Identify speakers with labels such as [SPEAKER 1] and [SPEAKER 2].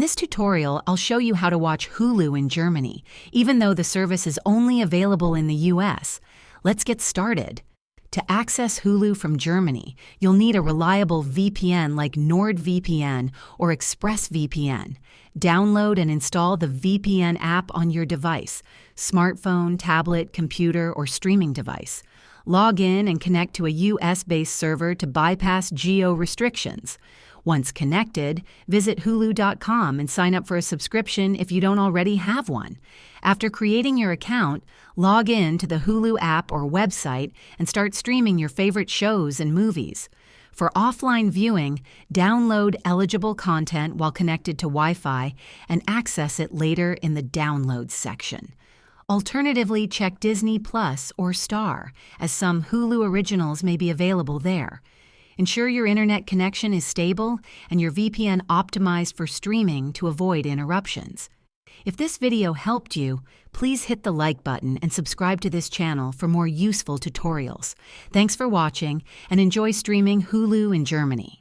[SPEAKER 1] this tutorial, I'll show you how to watch Hulu in Germany, even though the service is only available in the US. Let's get started. To access Hulu from Germany, you'll need a reliable VPN like NordVPN or ExpressVPN. Download and install the VPN app on your device, smartphone, tablet, computer, or streaming device. Log in and connect to a US-based server to bypass geo restrictions. Once connected, visit Hulu.com and sign up for a subscription if you don't already have one. After creating your account, log in to the Hulu app or website and start streaming your favorite shows and movies. For offline viewing, download eligible content while connected to Wi-Fi and access it later in the Downloads section. Alternatively, check Disney Plus or Star, as some Hulu originals may be available there. Ensure your internet connection is stable and your VPN optimized for streaming to avoid interruptions. If this video helped you, please hit the like button and subscribe to this channel for more useful tutorials. Thanks for watching and enjoy streaming Hulu in Germany.